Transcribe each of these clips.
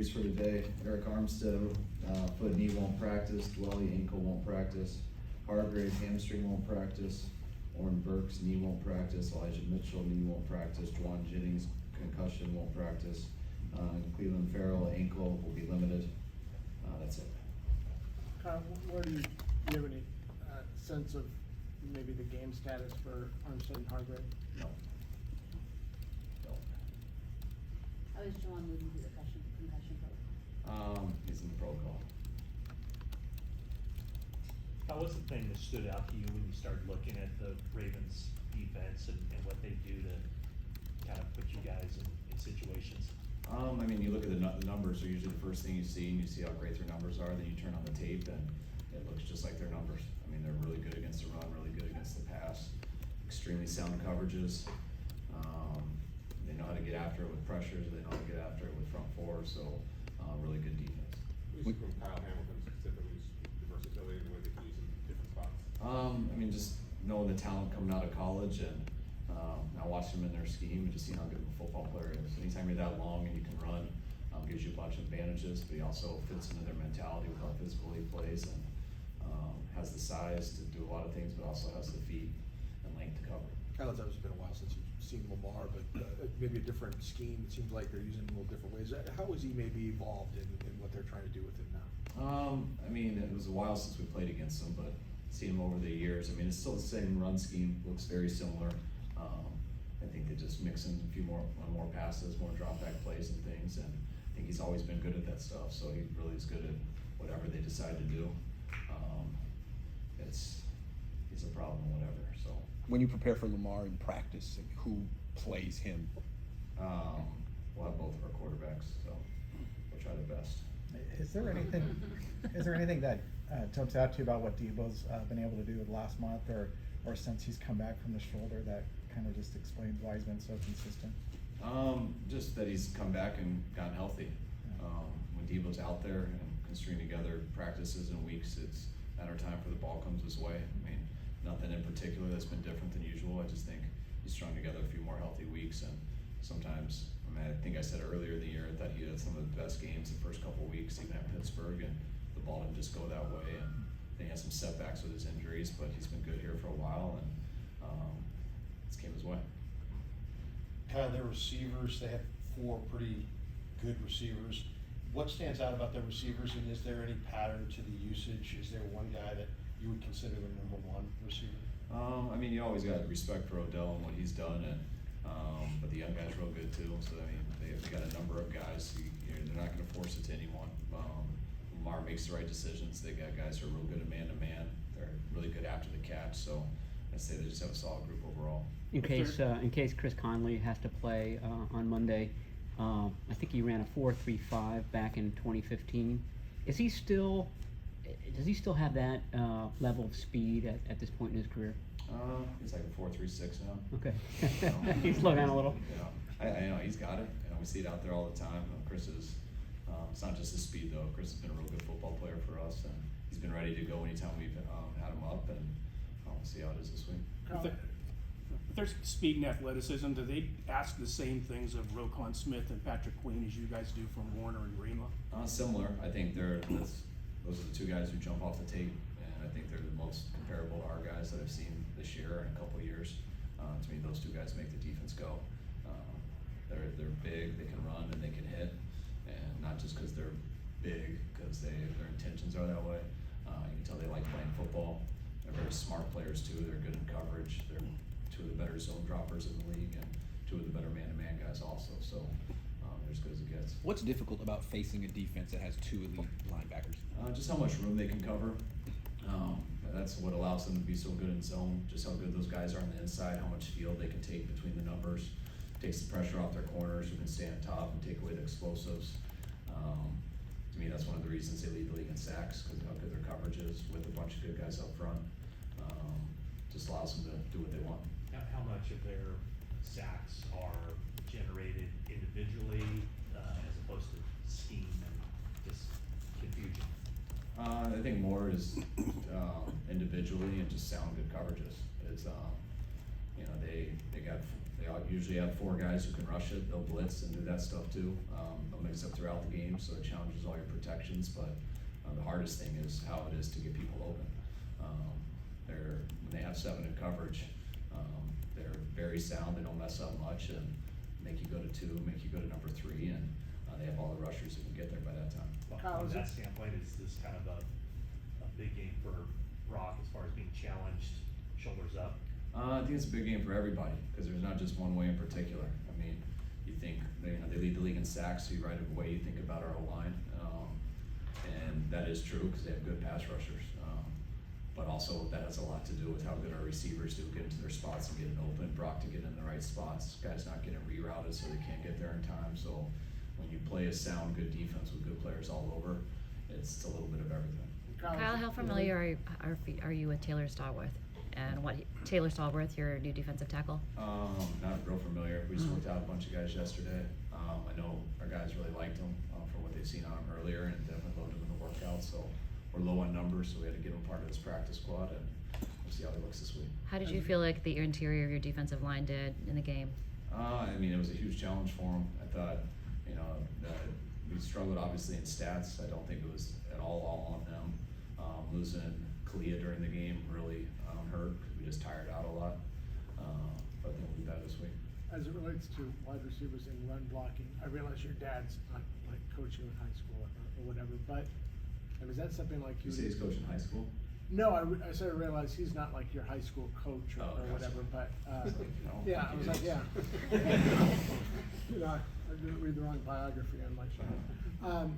injuries for today. Eric Armstead, foot, knee won't practice. Dwelly, ankle won't practice. Hargrave, hamstring won't practice. Orrin Burks, knee won't practice. Elijah Mitchell, knee won't practice. Juwan Jennings, concussion, won't practice. Cleveland Farrell, ankle, will be limited. That's it. Kyle, where do you have any sense of maybe the game status for Armstead and Hargrave? No. How is Juwan moving through the concussion protocol? He's in the protocol. What was the thing that stood out to you when you started looking at the Ravens defense and what they do to kind of put you guys in situations? I mean, you look at the numbers are usually the first thing you see, and you see how great their numbers are. Then you turn on the tape, and it looks just like their numbers. I mean, they're really good against the run, really good against the pass. Extremely sound coverages. They know how to get after it with pressures. They know how to get after it with front four. So, really good defense. What do you see from Kyle Hamilton specifically, the versatility and the way they can use him in different spots? I mean, just knowing the talent coming out of college and now watching him in their scheme and just seeing how good of a football player he is. Anytime you're that long and you can run, gives you a bunch of advantages, but he also fits into their mentality with how physical he plays and has the size to do a lot of things, but also has the feet and length to cover. Kyle, it's obviously been a while since you've seen Lamar, but maybe a different scheme. It seems like they're using him in a little different ways. How has he maybe evolved in what they're trying to do with him now? I mean, it was a while since we played against him, but seeing him over the years, I mean, it's still the same run scheme, looks very similar. I think they just mix in a few more passes, more drop back plays and things, and I think he's always been good at that stuff, so he really is good at whatever they decide to do. He's a problem, whatever, so. When you prepare for Lamar in practice, who plays him? We'll have both of our quarterbacks, so we'll try the best. Is there anything that jumps out to you about what Deebo's been able to do the last month or since he's come back from the shoulder that kind of just explains why he's been so consistent? Just that he's come back and gotten healthy. When Deebo's out there and can string together practices and weeks, it's matter of time for the ball comes his way. I mean, nothing in particular that's been different than usual. I just think he's strung together a few more healthy weeks, and sometimes, I mean, I think I said earlier in the year that he had some of the best games the first couple of weeks, even at Pittsburgh, and the ball didn't just go that way. And he had some setbacks with his injuries, but he's been good here for a while, and it's came his way. Kind of their receivers, they have 4 pretty good receivers. What stands out about their receivers, and is there any pattern to the usage? Is there one guy that you would consider the number 1 receiver? I mean, you always got respect for Odell and what he's done, and but the young guy's real good too. So I mean, they got a number of guys. They're not going to force it to anyone. Lamar makes the right decisions. They got guys who are real good at man-to-man. They're really good after the catch. So I'd say they just have a solid group overall. In case Chris Conley has to play on Monday, I think he ran a 4.35 back in 2015. Does he still have that level of speed at this point in his career? He's like a 4.36 now. Okay. He's slowed down a little. I know he's got it. We see it out there all the time. Chris is. It's not just his speed though. Chris has been a real good football player for us, and he's been ready to go anytime we've had him up, and we'll see how it is this week. If there's speed and athleticism, do they ask the same things of Roquan Smith and Patrick Queen as you guys do from Warner and Greenlaw? Similar. I think those are the 2 guys who jump off the tape, and I think they're the most comparable to our guys that I've seen this year and a couple of years. To me, those 2 guys make the defense go. They're big, they can run, and they can hit, and not just because they're big, because their intentions are that way. You can tell they like playing football. They're very smart players too. They're good in coverage. They're 2 of the better zone droppers in the league, and 2 of the better man-to-man guys also. So they're as good as it gets. What's difficult about facing a defense that has 2 elite linebackers? Just how much room they can cover. That's what allows them to be so good in zone. Just how good those guys are on the inside, how much field they can take between the numbers. Takes the pressure off their corners who can stay on top and take away the explosives. To me, that's one of the reasons they lead the league in sacks, because of how good their coverage is with a bunch of good guys up front. Just allows them to do what they want. How much of their sacks are generated individually as opposed to scheme and just confusion? I think more is individually and just sound good coverages. It's they usually have 4 guys who can rush it, they'll blitz and do that stuff too. They'll mix it throughout the game, so it challenges all your protections, but the hardest thing is how it is to get people open. When they have 7 in coverage, they're very sound, they don't mess up much, and make you go to 2, make you go to number 3, and they have all the rushers who can get there by that time. Well, Kyle, from is that it- standpoint, is this kind of a big game for Brock as far as being challenged, shoulders up? I think it's a big game for everybody, because there's not just one way in particular. I mean, you think, they lead the league in sacks, so right away you think about our O-line. And that is true, because they have good pass rushers. But also, that has a lot to do with how good our receivers do get into their spots and get it open, Brock to get in the right spots. Guys not getting rerouted, so they can't get there in time. So when you play a sound, good defense with good players all over, it's a little bit of everything. Kyle, how familiar are you with Taylor Stallworth? And Taylor Stallworth, your new defensive tackle? Not real familiar. We just worked out a bunch of guys yesterday. I know our guys really liked him for what they've seen on him earlier, and definitely loved him in the workout. So we're low on numbers, so we had to give him part of this practice squad, and we'll see how he looks this week. How did you feel like the interior of your defensive line did in the game? I mean, it was a huge challenge for him. I thought, that we struggled obviously in stats. I don't think it was at all on them. Losing Kalia during the game really hurt, because we just tired out a lot. But then we'll be better this week. As it relates to wide receivers and run blocking, I realize your dad's not like coaching in high school or whatever, but is that something like You say he's coaching high school? No, I sort of realized he's not like your high school coach or, Oh, or gotcha. whatever, but, No, yeah, I like was he like, is. yeah. I didn't read the wrong biography on my show.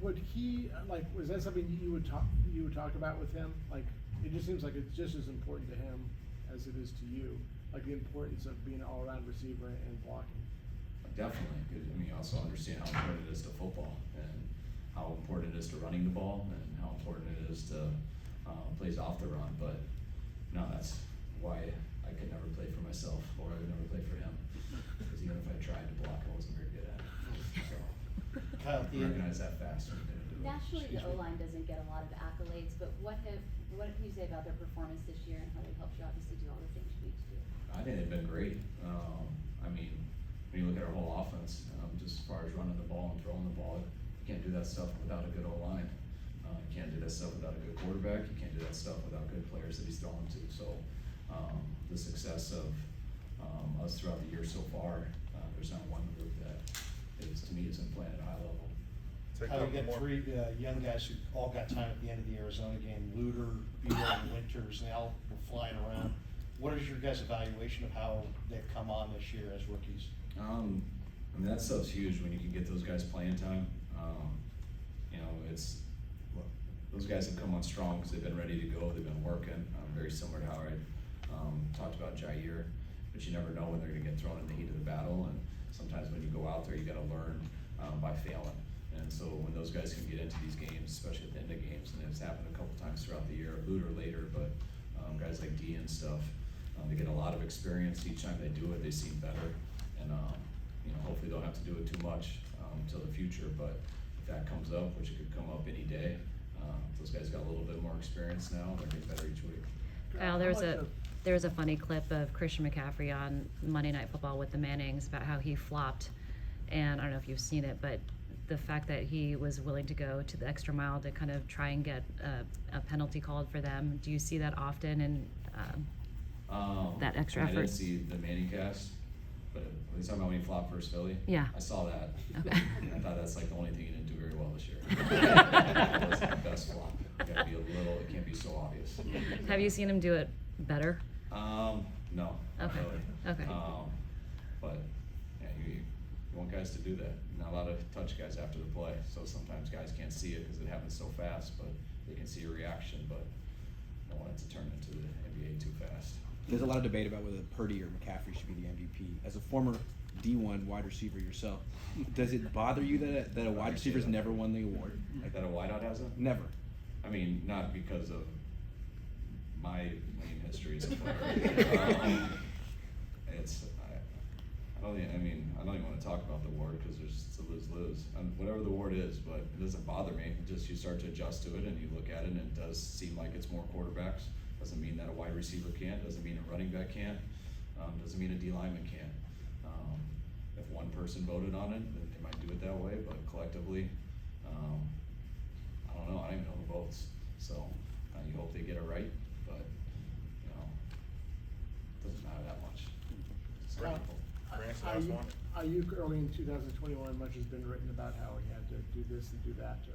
Would he, like, was that something you would talk about with him? Like, it just seems like it's just as important to him as it is to you, like the importance of being an all-around receiver and blocking. Definitely, because you also understand how important it is to football, and how important it is to running the ball, and how important it is to plays off the run. But no, that's why I could never play for myself, or I would never play for him, because even if I tried to block, I wasn't very good at it. So Kyle, I recognize that fast when you're gonna do it. Naturally, the Excuse me. O-line doesn't get a lot of accolades, but what can you say about their performance this year and how they helped you obviously do all the things you need to do? I think they've been great. I mean, when you look at our whole offense, just as far as running the ball and throwing the ball, you can't do that stuff without a good O-line. You can't do that stuff without a good quarterback. You can't do that stuff without good players that he's throwing to. So the success of us throughout the year so far, there's not one group that is, to me, isn't playing at a high level. Kyle, you got 3 young guys who all got time at the end of the Arizona game, Luter, Beal, and Winters, and they all were flying around. What is your guys' evaluation of how they've come on this year as rookies? I mean, that stuff's huge when you can get those guys playing time. Those guys have come on strong because they've been ready to go. They've been working. Very similar to how I talked about Jair, but you never know when they're going to get thrown in the heat of the battle. And sometimes when you go out there, you got to learn by failing. And so when those guys can get into these games, especially at the end of games, and it's happened a couple times throughout the year, Luter later, but guys like D and stuff, they get a lot of experience. Each time they do it, they seem better. And hopefully they don't have to do it too much until the future. But if that comes up, which it could come up any day, those guys got a little bit more experience now, and they're getting better each week. Kyle, there was a funny clip of Christian McAffrey on Monday Night Football with the Mannings about how he flopped, and I don't know if you've seen it, but the fact that he was willing to go to the extra mile to kind of try and get a penalty called for them. Do you see that often, and that extra I effort? didn't see the Manning cast, but are you talking about when he flopped versus Philly? Yeah. I saw that. Okay. I thought that's like the only thing he didn't do very well this year. That was the best flop. It gotta be it can't be so obvious. Have you seen him do it better? No, not Okay. really. Okay. But yeah, you want guys to do that. Not allowed to touch guys after the play, so sometimes guys can't see it because it happens so fast, but they can see a reaction, but don't want it to turn into the NBA too fast. There's a lot of debate about whether Purdy or McAffrey should be the MVP. As a former D1 wide receiver yourself, does it bother you that a wide receiver's never won the award? Like that a wideout hasn't? Never. I mean, not because of my lane history as a player. I don't even want to talk about the award because it's a lose-lose. Whatever the award is, but it doesn't bother me. It just you start to adjust to it and you look at it and it does seem like it's more quarterbacks. Doesn't mean that a wide receiver can't. Doesn't mean a running back can't. Doesn't mean a D lineman can't. If one person voted on it, then they might do it that way, but collectively, I don't know, I don't even know who votes. So, you hope they get it right, but, you know, it doesn't matter that much. It's Well, simple. Grant's the last one. Aiyuk early in 2021, much has been written about how he had to do this and do that to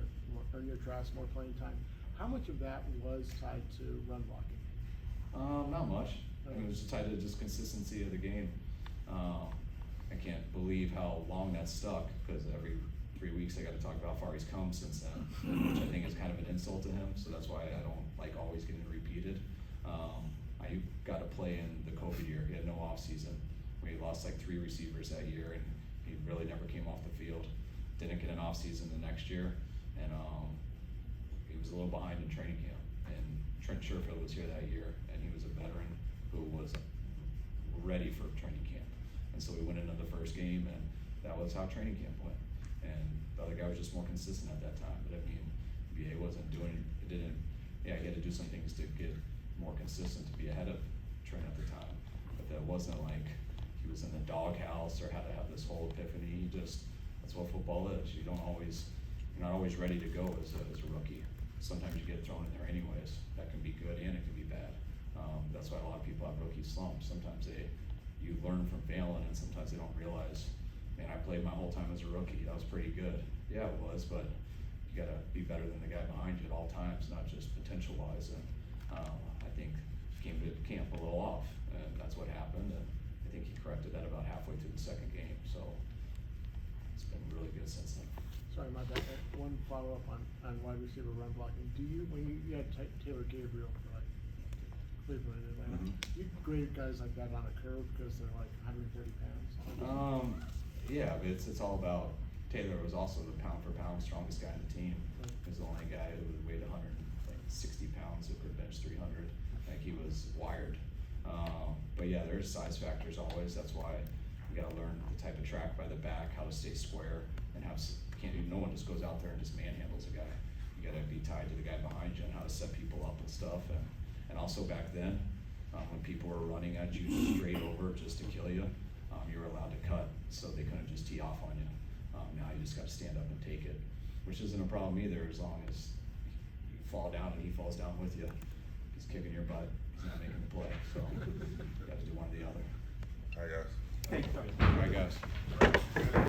earn your trust, more playing time. How much of that was tied to run blocking? Not much. I mean, it was tied to just consistency of the game. I can't believe how long that stuck, because every 3 weeks I gotta talk about how far he's come since then, which I think is kind of an insult to him, so that's why I don't like always getting repeated. I got to play in the COVID year. He had no off season. We lost like 3 receivers that year, and he really never came off the field. Didn't get an off season the next year, and he was a little behind in training camp. And Trent Sherfield was here that year, and he was a veteran who was ready for training camp. And so we went into the first game, and that was how training camp went. And the other guy was just more consistent at that time. But I mean, BA wasn't doing it. Didn't. Yeah, he had to do some things to get more consistent to be ahead of Trent at the time. But that wasn't like he was in the doghouse or had to have this whole epiphany. He just, that's what football is. You're not always ready to go as a rookie. Sometimes you get thrown in there anyways. That can be good and it can be bad. That's why a lot of people have rookie slumps. Sometimes you learn from failing, and sometimes they don't realize, man, I played my whole time as a rookie. That was pretty good. Yeah, it was, but you gotta be better than the guy behind you at all times, not just potential wise. And I think he came to camp a little off, and that's what happened. And I think he corrected that about halfway through the second game. So it's been really good since then. Sorry about that. One follow-up on wide receiver run blocking. Do you, when you had Taylor Gabriel for like Cleveland and Atlanta, you grade guys like that on a curve because they're like 130 pounds? Yeah, but it's all about, Taylor was also the pound for pound strongest guy on the team. Right. He was the only guy who weighed 160 pounds who could bench 300. Like, he was wired. But yeah, there's size factors always. That's why you gotta learn the type of track by the back, how to stay square, and no one just goes out there and just manhandles a guy. You gotta be tied to the guy behind you and how to set people up and stuff. And also back then, when people were running at you straight over just to kill you, you were allowed to cut, so they couldn't just tee off on you. Now you just gotta stand up and take it, which isn't a problem either, as long as you fall down and he falls down with you. He's kicking your butt, he's not making the play, so you gotta do one or the other. All right, guys. Thank you. All right, guys.